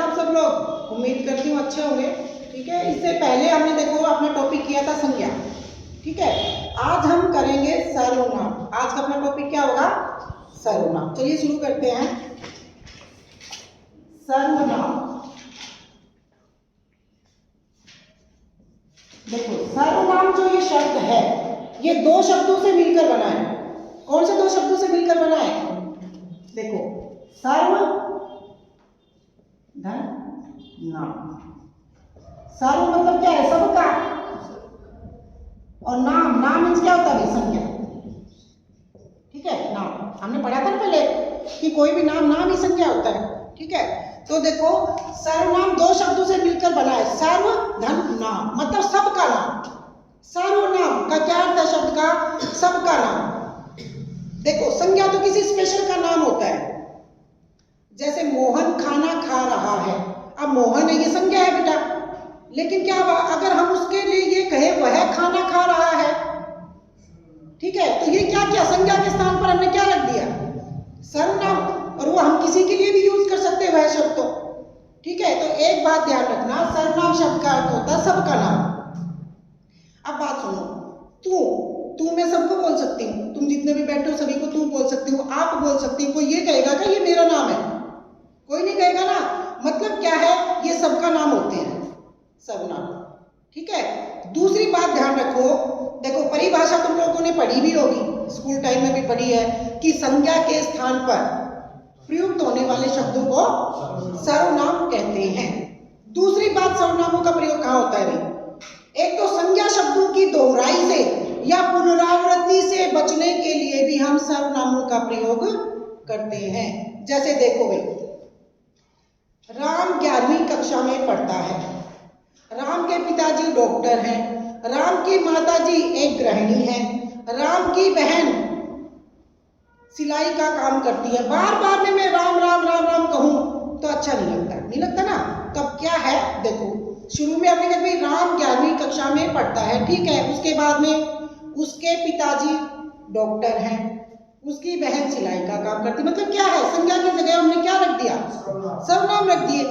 आप सब लोग? उम्मीद करती हूँ अच्छे होंगे। ठीक है, इससे पहले हमने देखो अपना टॉपिक किया था संज्ञा। ठीक है, आज हम करेंगे सर्वनाम। आज का अपना टॉपिक क्या होगा? सर्वनाम। चलिए शुरू करते हैं। सर्वनाम। देखो, सर्वनाम जो ये शब्द है, ये दो शब्दों से मिलकर बना है। कौन से दो शब्दों से मिलकर बना है? देखो, सर्व धन नाम। सर्व मतलब क्या है? सबका। और नाम, नाम मीन्स क्या होता है? संज्ञा। ठीक है, नाम हमने पढ़ा था ना पहले कि कोई भी नाम नाम ही संज्ञा होता है। ठीक है, तो देखो सर्वनाम दो शब्दों से मिलकर बना है। सर्व धन नाम मतलब सबका नाम। सर्वनाम का क्या अर्थ है? शब्द का सबका नाम। देखो, संज्ञा तो किसी स्पेशल का नाम होता है। जैसे मोहन खाना खा रहा है, अब मोहन है, ये संज्ञा है बेटा। लेकिन क्या अगर हम उसके लिए ये कहे वह खाना खा रहा है, ठीक है, तो ये क्या किया? संज्ञा के स्थान पर हमने क्या रख दिया? सर्वनाम। और वो हम किसी के लिए भी यूज कर सकते हैं वह शब्द तो। ठीक है, तो एक बात ध्यान रखना, सर्वनाम शब्द का अर्थ होता है सबका नाम। अब बात सुनो, तू मैं सबको बोल सकती हूँ, तुम जितने भी बैठे हो सभी को तू बोल सकती हो, आप बोल सकती हो। कोई ये कहेगा कि ये मेरा नाम है? कोई नहीं कहेगा ना। मतलब क्या है? ये सबका नाम होते हैं सर्वनाम। ठीक है, दूसरी बात ध्यान रखो। देखो, परिभाषा तुम लोगों ने पढ़ी भी होगी, स्कूल टाइम में भी पढ़ी है कि संज्ञा के स्थान पर प्रयुक्त होने वाले शब्दों को सर्वनाम कहते हैं। दूसरी बात, सर्वनामों का प्रयोग कहाँ होता है? एक तो संज्ञा शब्दों की दोहराई से या पुनरावृत्ति से बचने के लिए भी हम सर्वनामों का प्रयोग करते हैं। जैसे देखो भाई, राम 11वीं कक्षा में पढ़ता है, राम के पिताजी डॉक्टर हैं, राम की माताजी एक गृहिणी है, राम की बहन सिलाई का काम करती है। बार बार मैं राम राम राम राम कहूं तो अच्छा नहीं लगता, नहीं लगता ना। तब क्या है? देखो, शुरू में आपने कहा भाई राम 11वीं कक्षा में पढ़ता है, ठीक है, उसके बाद में उसके पिताजी डॉक्टर हैं, उसकी बहन सिलाई का काम करती। मतलब क्या है? संज्ञा की जगह हमने क्या रख दिया? सर्वनाम रख दिए।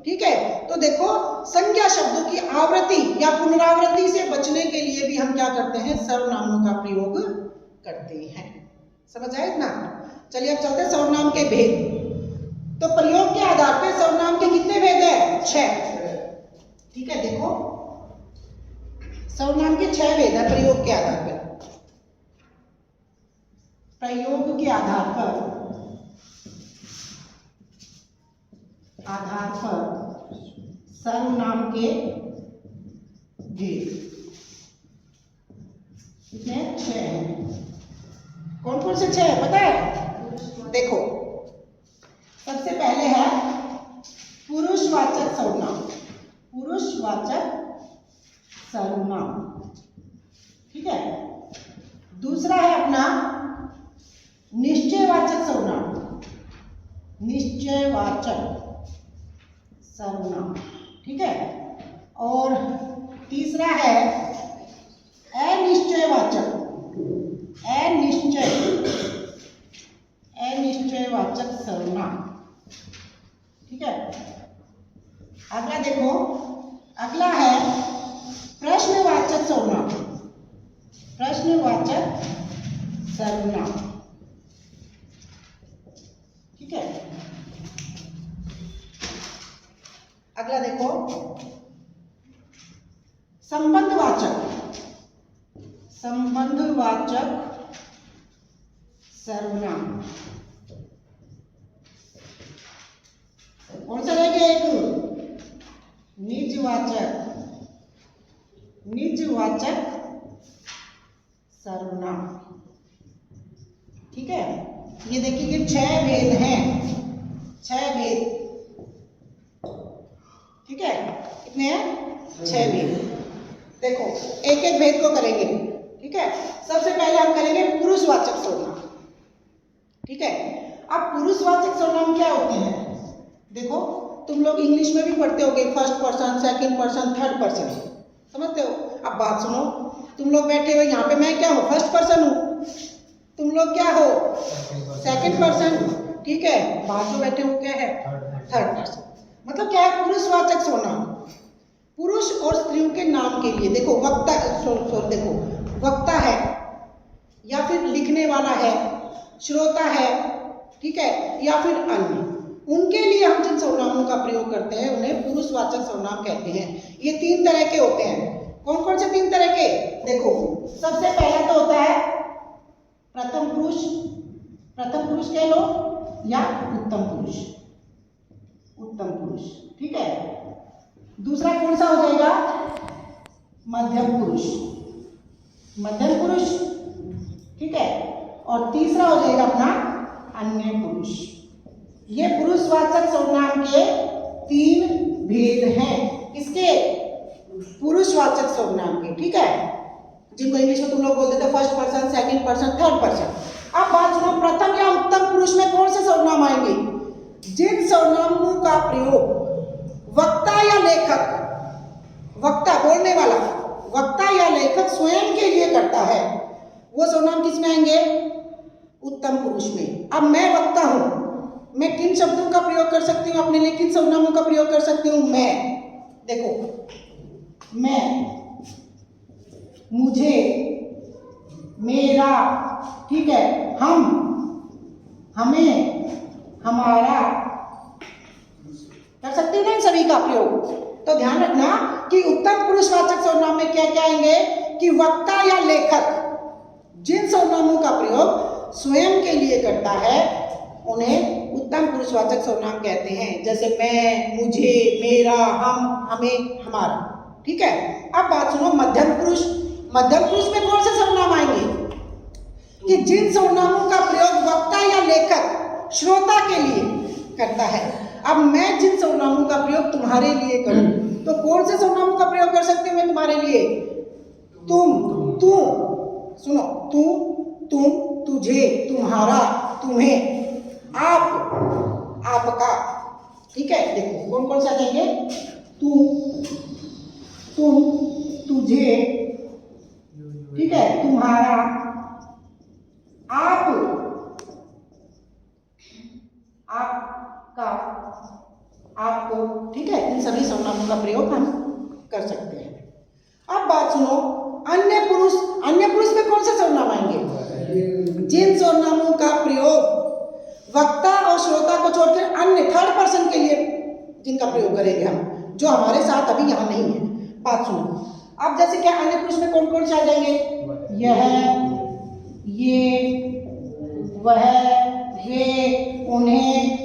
ठीक है, तो देखो संज्ञा शब्दों की आवृत्ति या पुनरावृत्ति से बचने के लिए भी हम क्या करते हैं? सर्वनामों का प्रयोग करते हैं। समझ आए इतना? चलिए अब चलते हैं सर्वनाम के भेद। तो प्रयोग के आधार पर सर्वनाम के कितने भेद है? 6। ठीक है, देखो सर्वनाम के 6 भेद है प्रयोग के आधार पर। प्रयोग के आधार पर सर्वनाम के भेद कितने? 6 हैं। कौन कौन से 6 है पता है? देखो, सबसे पहले है पुरुषवाचक सर्वनाम। पुरुषवाचक सर्वनाम, ठीक है। दूसरा है अपना निश्चयवाचक सर्वनाम। निश्चयवाचक सर्वनाम, ठीक है। और तीसरा है अनिश्चयवाचक। अनिश्चयवाचक सर्वनाम, ठीक है। अगला देखो, अगला है प्रश्नवाचक सर्वनाम। प्रश्नवाचक सर्वनाम, ठीक है। अगला देखो संबंधवाचक। संबंधवाचक सर्वनाम। कौन सा रह गया? एक निजवाचक। निजवाचक सर्वनाम, ठीक है। ये देखिए कि 6 भेद हैं। 6 भेद, ठीक है। कितने हैं? 6 भेद। देखो एक एक भेद को करेंगे, ठीक है। सबसे पहले हम करेंगे पुरुषवाचक सर्वनाम, ठीक है। अब पुरुषवाचक सर्वनाम क्या होते हैं? देखो, तुम लोग इंग्लिश में भी पढ़ते होगे, first person, second person, third person, समझते हो? अब बात सुनो, तुम लोग बैठे हो यहाँ पे, मैं क्या हूँ? फर्स्ट पर्सन हूँ। तुम लोग क्या हो? सेकंड पर्सन, ठीक है। बाहर जो बैठे हो क्या है? Third person. मतलब क्या है, पुरुषवाचक सर्वनाम पुरुष और स्त्रियों के नाम के लिए। देखो वक्ता, देखो वक्ता है या फिर लिखने वाला है, श्रोता है, ठीक है, या फिर अन्य, उनके लिए हम जिन सर्वनामों का प्रयोग करते हैं उन्हें पुरुषवाचक सर्वनाम कहते हैं। ये 3 तरह के होते हैं। कौन कौन से 3 तरह के? देखो सबसे पहला तो होता है प्रथम पुरुष कह लो या उत्तम पुरुष, ठीक है। दूसरा कौन सा हो जाएगा? मध्यम पुरुष, ठीक है। और तीसरा हो जाएगा अपना अन्य पुरुष। ये पुरुषवाचक सर्वनाम के 3 भेद हैं। किसके? पुरुषवाचक सर्वनाम के, ठीक है, जिनको इंग्लिश में तुम लोग बोलते थे first person, second person, third person. अब बात सुनो, प्रथम या उत्तम पुरुष में कौन से सर्वनाम आएंगे? जिन सर्वनामों का प्रयोग वक्ता या लेखक, वक्ता बोलने वाला, वक्ता या लेखक स्वयं के लिए करता है, वो सर्वनाम किस में आएंगे? उत्तम पुरुष में। अब मैं वक्ता हूं, मैं किन शब्दों का प्रयोग कर सकती हूँ अपने लिए, किन सर्वनामों का प्रयोग कर सकती हूँ? मैं, देखो मैं, मुझे, मेरा, ठीक है, हम, हमें, हमारा, कर सकती हूँ ना इन सभी का प्रयोग। तो ध्यान रखना कि उत्तम पुरुषवाचक सर्वनाम में क्या क्या आएंगे कि वक्ता या लेखक जिन सर्वनामों का प्रयोग स्वयं के लिए करता है उन्हें उत्तम पुरुषवाचक सर्वनाम कहते हैं। जैसे मैं, मुझे, मेरा, हम, हमें, हमारा, ठीक है। अब बात सुनो मध्यम पुरुष में कौन से सर्वनाम आएंगे कि जिन सर्वनामों का प्रयोग वक्ता या लेखक श्रोता के लिए करता है। अब मैं जिन सर्वनामों का प्रयोग तुम्हारे लिए करूं तो कौन से सर्वनामों का प्रयोग कर सकती हूं मैं तुम्हारे लिए? तुम, तू, सुनो, तू, तुम, तुझे, तुम्हारा, तुम्हें, आप, आपका, ठीक है। देखो कौन कौन से आ जाएंगे? तू, तुम, तुझे, ठीक है, तुम्हारा, आप, आपका, आपको, ठीक है। इन सभी सर्वनामों का प्रयोग हम कर सकते हैं। अब बात सुनो अन्य पुरुष में कौन से सर्वनाम आएंगे? जिन सर्वनामों का प्रयोग वक्ता और श्रोता को छोड़कर अन्य थर्ड पर्सन के लिए जिनका प्रयोग करेंगे हम, जो हमारे साथ अभी यहाँ नहीं है। बात सुनो, अब जैसे क्या अन्य पुरुष में कौन कौन से आ जाएंगे? यह, ये, वह, वे, उन्हें,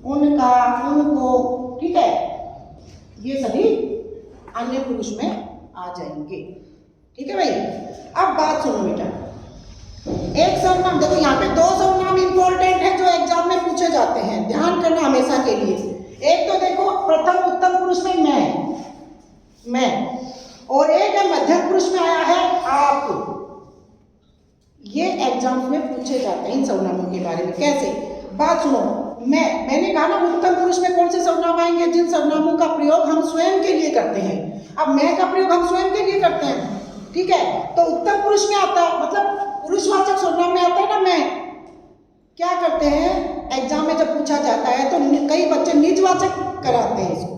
उनका, उनको, ठीक है, ये सभी अन्य पुरुष में आ जाएंगे, ठीक है भाई। अब बात सुनो बेटा, एक सर्वनाम, देखो यहाँ पे 2 सर्वनाम इंपॉर्टेंट है जो एग्जाम में पूछे जाते हैं, ध्यान करना हमेशा के लिए। एक तो देखो प्रथम उत्तम पुरुष में मैं, और एक है मध्यम पुरुष में आया है आप। ये एग्जाम में पूछे जाते हैं इन सर्वनामों के बारे में। कैसे? बात सुनो, मैंने कहा ना उत्तम पुरुष में कौन से सर्वनाम आएंगे? जिन सर्वनामों का प्रयोग हम स्वयं के लिए करते हैं। अब मैं का प्रयोग हम स्वयं के लिए करते हैं, ठीक है, तो उत्तम पुरुष में आता है, मतलब पुरुषवाचक सर्वनाम में आता है ना। मैं क्या करते हैं एग्जाम में जब पूछा जाता है तो कई बच्चे निजवाचक कराते हैं इसको।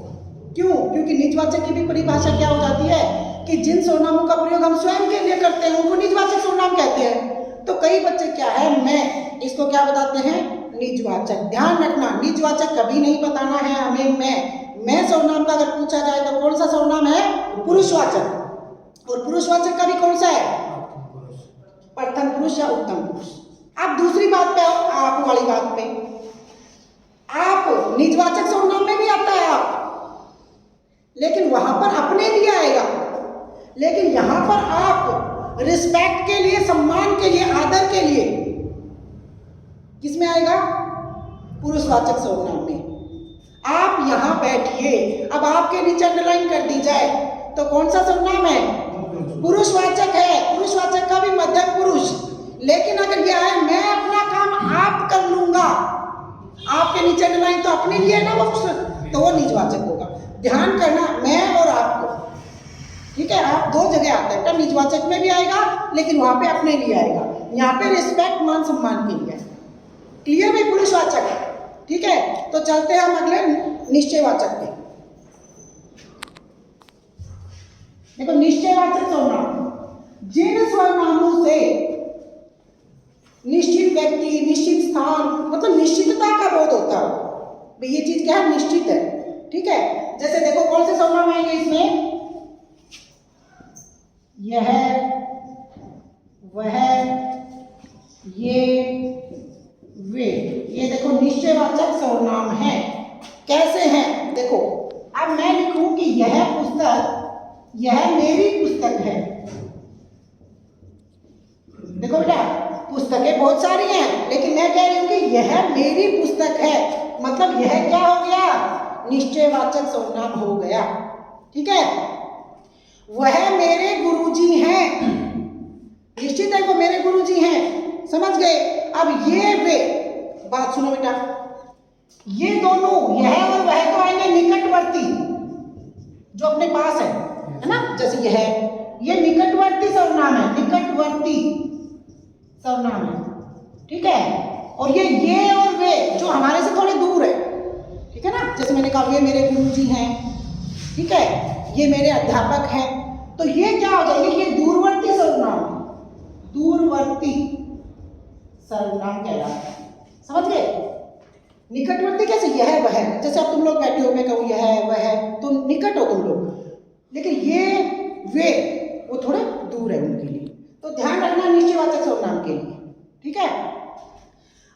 क्यों? क्योंकि निजवाचक की भी परिभाषा क्या हो जाती है कि जिन सर्वनामों का प्रयोग हम स्वयं के लिए करते हैं उनको निजवाचक सर्वनाम कहते हैं। तो कई बच्चे क्या है, मैं, इसको क्या बताते हैं? निजवाचक। ध्यान रखना, निजवाचक कभी नहीं बताना है हमें। मैं सर्वनाम का अगर पूछा जाए तो कौन सा सर्वनाम है? पुरुषवाचक। और पुरुषवाचक का भी कौन सा है? प्रथम पुरुष या उत्तम पुरुष। अब दूसरी बात पे आओ, आप वाली बात पे। आप निजवाचक सर्वनाम में भी आता है आप, लेकिन वहां पर अपने लिए आएगा। लेकिन यहां पर आप रिस्पेक्ट के लिए, सम्मान के लिए, आदर के लिए किसमें आएगा? पुरुषवाचक सर्वनाम में। आप यहां बैठिए, अब आपके नीचे अंडरलाइन कर दी जाए तो कौन सा सर्वनाम है? पुरुषवाचक है। पुरुषवाचक का भी मध्यम पुरुष। लेकिन अगर यह है मैं अपना काम आप कर लूंगा, आपके नीचे अंडरलाइन तो अपने लिए ना, तो वो निजवाचक होगा। ध्यान करना, मैं और आपको, ठीक है, आप 2 जगह आता है। निजवाचक में भी आएगा लेकिन वहां पे अपने लिए आएगा। यहाँ पे रिस्पेक्ट, मान सम्मान के लिए। क्लियर भाई? पुरुषवाचक है, ठीक है। तो चलते हैं हम अगले निश्चयवाचक में। देखो निश्चयवाचक सर्वनाम जिन सर्वनामों से निश्चित व्यक्ति, निश्चित स्थान, मतलब निश्चितता का बोध होता है। भाई ये चीज क्या है, निश्चित है, ठीक है। जैसे देखो कौन से सर्वनाम आएंगे इसमें, यह, वह, ये, वे, ये देखो निश्चयवाचक सर्वनाम है। कैसे हैं देखो, अब मैं लिखूं कि यह पुस्तक, यह मेरी पुस्तक है। देखो बेटा पुस्तकें बहुत सारी हैं, लेकिन मैं कह रही हूं कि यह मेरी पुस्तक है, मतलब यह क्या हो गया, निश्चयवाचक सर्वनाम हो गया, ठीक है। वह मेरे गुरुजी हैं, निश्चित है वो मेरे गुरुजी हैं, समझ गए। अब ये वे, बात सुनो बेटा, ये दोनों यह और वह तो आएंगे निकटवर्ती, जो अपने पास है ना। जैसे यह, ये निकटवर्ती सर्वनाम है, निकटवर्ती सर्वनाम है, ठीक है। और ये और वे जो हमारे से थोड़े दूर है, ठीक है ना। जैसे मैंने कहा ये मेरे गुरुजी हैं, ठीक है, ये मेरे अध्यापक हैं, तो ये क्या हो जाएंगे, ये दूरवर्ती सर्वनाम, दूरवर्ती सर्वनाम कहलाता है, समझ गए। निकटवर्ती कैसे, यह वह, जैसे अब तुम लोग बैठे हो, मैं कहूँ यह वह, तो निकट हो तुम लोग, लेकिन ये वे वो थोड़े दूर है उनके लिए, तो ध्यान रखना निश्चयवाचक सर्वनाम के लिए, ठीक है।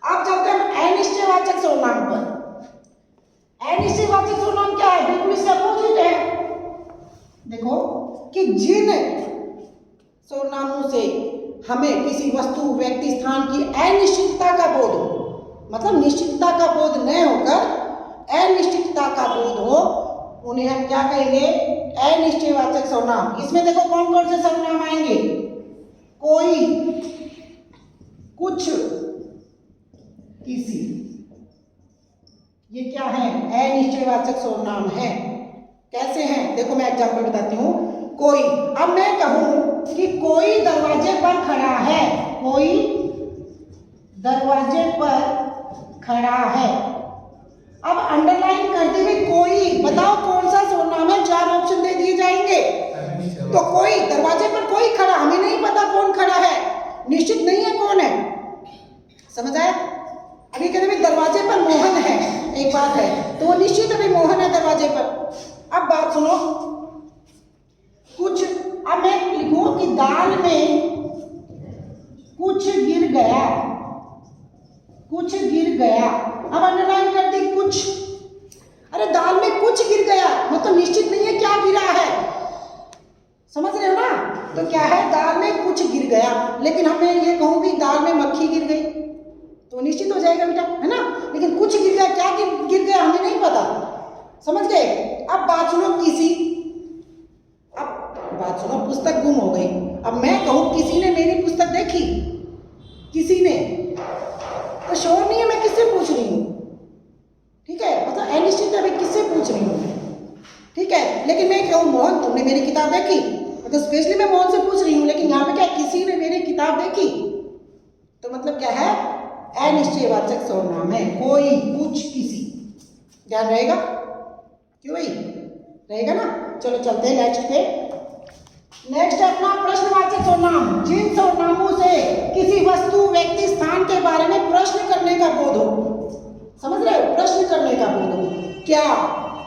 अब चलते हैं अनिश्चयवाचक सर्वनाम पर। अनिश्चयवाचक सर्वनाम क्या है, बिल्कुल इससे अपोजिट है। देखो कि जिन सर्वनामों से हमें किसी वस्तु, व्यक्ति, स्थान की अनिश्चितता का बोध हो, मतलब निश्चितता का बोध न होकर अनिश्चितता का बोध हो, उन्हें हम क्या कहेंगे, अनिश्चयवाचक सर्वनाम। इसमें देखो कौन कौन से सर्वनाम आएंगे, कोई, कुछ, किसी, ये क्या है, अनिश्चयवाचक सर्वनाम है। कैसे हैं देखो मैं एग्जांपल बताती हूँ। कोई, अब मैं कहूं कि कोई दरवाजे पर खड़ा है, कोई दरवाजे पर खड़ा है। अब अंडरलाइन करते हुए कोई, बताओ कौन सा सर्वनाम है, 4 ऑप्शन दे दिए जाएंगे। तो कोई, दरवाजे पर कोई खड़ा, हमें नहीं पता कौन खड़ा है, निश्चित नहीं है कौन है, समझ आया। अभी कहते हैं दरवाजे पर मोहन है, एक बात है, तो वो निश्चित है मोहन है दरवाजे पर। अब बात सुनो, कुछ, अब मैं लिखूं कि दाल में कुछ गिर गया, कुछ गिर गया। अब अंडरलाइन कर दी कुछ, अरे दाल में कुछ गिर गया, मतलब निश्चित नहीं है क्या गिरा है, समझ रहे हो ना। तो क्या है, दाल में कुछ गिर गया, लेकिन हम मैं ये कहूँ कि दाल में मक्खी गिर गई तो निश्चित हो जाएगा बेटा, है ना। लेकिन कुछ गिर गया, क्या गिर गया हमें नहीं पता, समझ गए। अब बात सुनो किसी, अब बात सुनो, पुस्तक गुम हो गई। अब मैं कहूँ किसी ने मेरी पुस्तक देखी, किसी ने, तो श्योर नहीं है मैं किससे पूछ रही हूँ, ठीक है, मतलब अनिश्चित है भाई किससे पूछ रही हूँ, ठीक है। लेकिन मैं कहूँ मोहन तुमने मेरी किताब देखी, मतलब स्पेशली मैं मोहन से पूछ रही हूँ, लेकिन यहाँ पे क्या किसी ने मेरी किताब देखी, तो मतलब क्या है, अनिश्चयवाचक सर्वनाम है, कोई, कुछ, किसी। ध्यान रहेगा, क्यों भाई, रहेगा ना। चलो चलते हैं नेक्स्ट पे। नेक्स्ट है अपना प्रश्नवाचक सर्वनाम, जिन सर्वनामों से किसी वस्तु, व्यक्ति, स्थान के बारे में प्रश्न करने का बोध हो, समझ रहे हो, प्रश्न करने का बोध हो। क्या,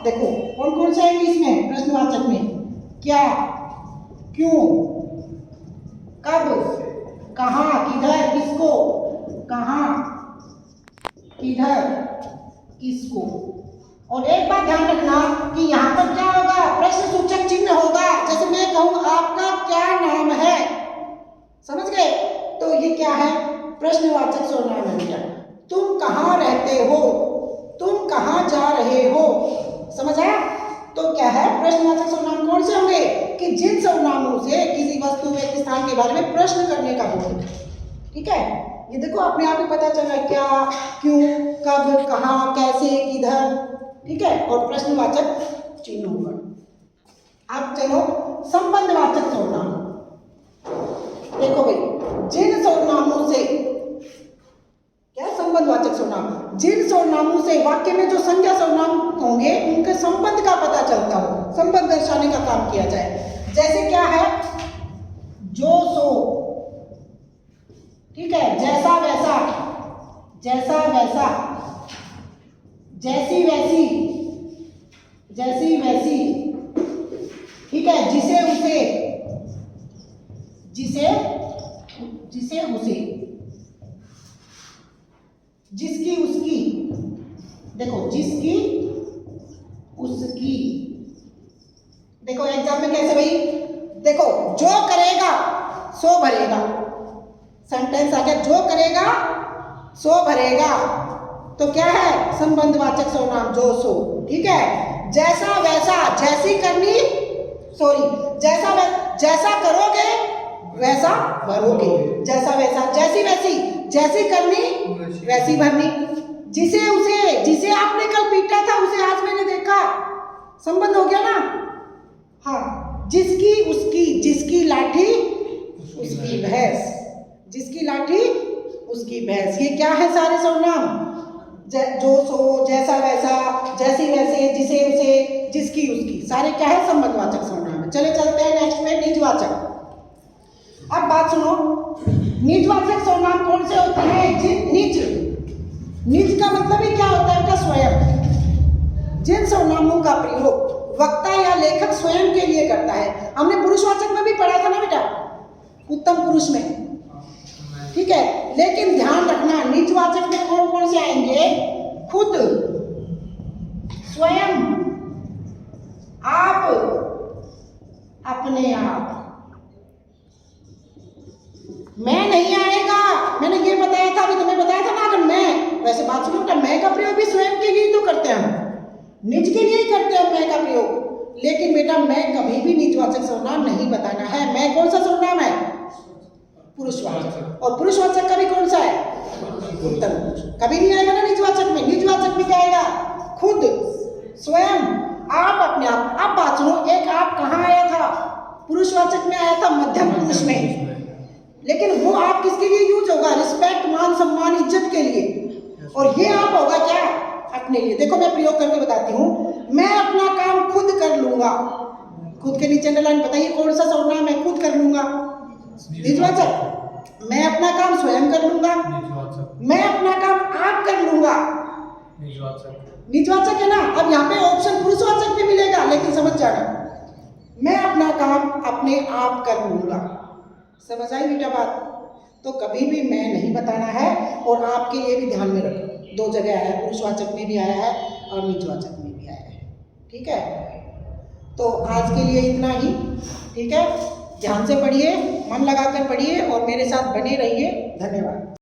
देखो कौन कौन से आएंगे इसमें प्रश्नवाचक में, क्या, क्यों, कब, कहाँ, किधर, किसको, कहाँ, किधर, किसको। और एक बात ध्यान रखना कि यहाँ पर क्या होगा, प्रश्न सूचक चिन्ह होगा। जैसे मैं कहूँ आपका क्या नाम है, समझ गए, तो ये क्या है, प्रश्नवाचक सर्वनाम है बेटा। तुम कहाँ रहते हो, तुम कहाँ जा रहे हो, समझ आया। तो क्या है, प्रश्नवाचक सर्वनाम कौन से होंगे, कि जिन सर्वनामों से किसी वस्तु, व्यक्ति, स्थान के बारे में प्रश्न करने का बोध, ठीक है। ये देखो अपने आप ही पता चल रहा है, क्या, क्यों, कब, कहाँ, कैसे, किधर, ठीक है, और प्रश्नवाचक चिन्ह होगा। अब चलो संबंधवाचक सर्वनाम। देखो भाई, जिन सर्वनामों से, क्या संबंधवाचक सर्वनाम, जिन सर्वनामों से वाक्य में जो संज्ञा सर्वनाम होंगे संबंध का पता चलता हो, संबंध दर्शाने का काम किया जाए। जैसे क्या है, जो सो, ठीक है, जैसा वैसा, जैसा वैसा, जैसी वैसी, जैसी वैसी, ठीक है, जिसे उसे, जिसे जिसे उसे, जिसकी उसकी, देखो जिसकी उसकी, देखो एग्जाम में कैसे भाई, देखो जो करेगा सो भरेगा, सेंटेंस आ गया, जो करेगा सो भरेगा, तो क्या है, संबंधवाचक सर्वनाम जो सो, ठीक है। जैसा वैसा, जैसी करनी, सॉरी, जैसा करोगे वैसा भरोगे, जैसा वैसा, जैसी वैसी, जैसी करनी वैसी भरनी, जिसे उसे, जिसे आपने कल पीटा था उसे आज मैंने देखा, संबंध हो गया ना। हाँ, जिसकी उसकी, जिसकी लाठी उसकी भैंस, जिसकी लाठी उसकी भैंस, ये क्या है, सारे सर्वनाम, जो सो, जैसा वैसा, जैसी वैसे, जिसे उसे, जिसकी उसकी, सारे क्या है, संबंधवाचक सर्वनाम है। चले चलते हैं नेक्स्ट में, निजवाचक। अब बात सुनो, निजवाचक सर्वनाम कौन से होते हैं, निज, निज का मतलब ही क्या होता है बेटा, स्वयं। जिन सर्वनामों का प्रयोग वक्ता या लेखक स्वयं के लिए करता है, हमने पुरुषवाचक में भी पढ़ा था ना बेटा, उत्तम पुरुष में, ठीक है। लेकिन ध्यान रखना, निजवाचक में कौन कौन से आएंगे, खुद, स्वयं, आप, अपने आप। मैं नहीं आएगा, मैंने ये बताया था, अभी तुम्हें बताया था ना, अगर मैं, वैसे बात सुनो बेटा, मैं का प्रयोग भी स्वयं के लिए तो करते हैं हम, निज के लिए ही करते हैं मैं का प्रयोग, लेकिन बेटा मैं कभी भी निजवाचक सर्वनाम नहीं बताना है। मैं कौन सा सर्वनाम है, पुरुषवाचक, और पुरुषवाचक का भी कौन सा है, उत्तम पुरुष, कभी नहीं आएगा ना निजवाचक में। निजवाचक में क्या आएगा, खुद, स्वयं, आप, अपने आप। अब बात सुनो, एक आप कहाँ आया था, पुरुषवाचक में आया था, मध्यम पुरुष में, लेकिन वो आप किसके लिए यूज होगा, रिस्पेक्ट, मान सम्मान, इज्जत के लिए, और ये आप होगा क्या, अपने लिए। देखो मैं प्रयोग करके बताती हूँ, मैं अपना काम खुद कर लूंगा, खुद के नीचे अंडरलाइन, बताइए कौन सा सर्वनाम है, खुद कर लूंगा, निजवाचक। मैं अपना काम स्वयं कर लूंगा, मैं अपना काम आप कर लूंगा, निजवाचक है ना। अब यहाँ पे ऑप्शन पुरुषवाचक भी मिलेगा, लेकिन समझ जाना, मैं अपना काम अपने आप कर लूंगा, समझ आई बेटा बात। तो कभी भी मैं नहीं बताना है, और आपके लिए भी ध्यान में रखो, दो जगह आया है, पुरुषवाचक में भी आया है और निजवाचक में भी आया है, ठीक है। तो आज के लिए इतना ही, ठीक है। ध्यान से पढ़िए, मन लगाकर पढ़िए और मेरे साथ बने रहिए। धन्यवाद।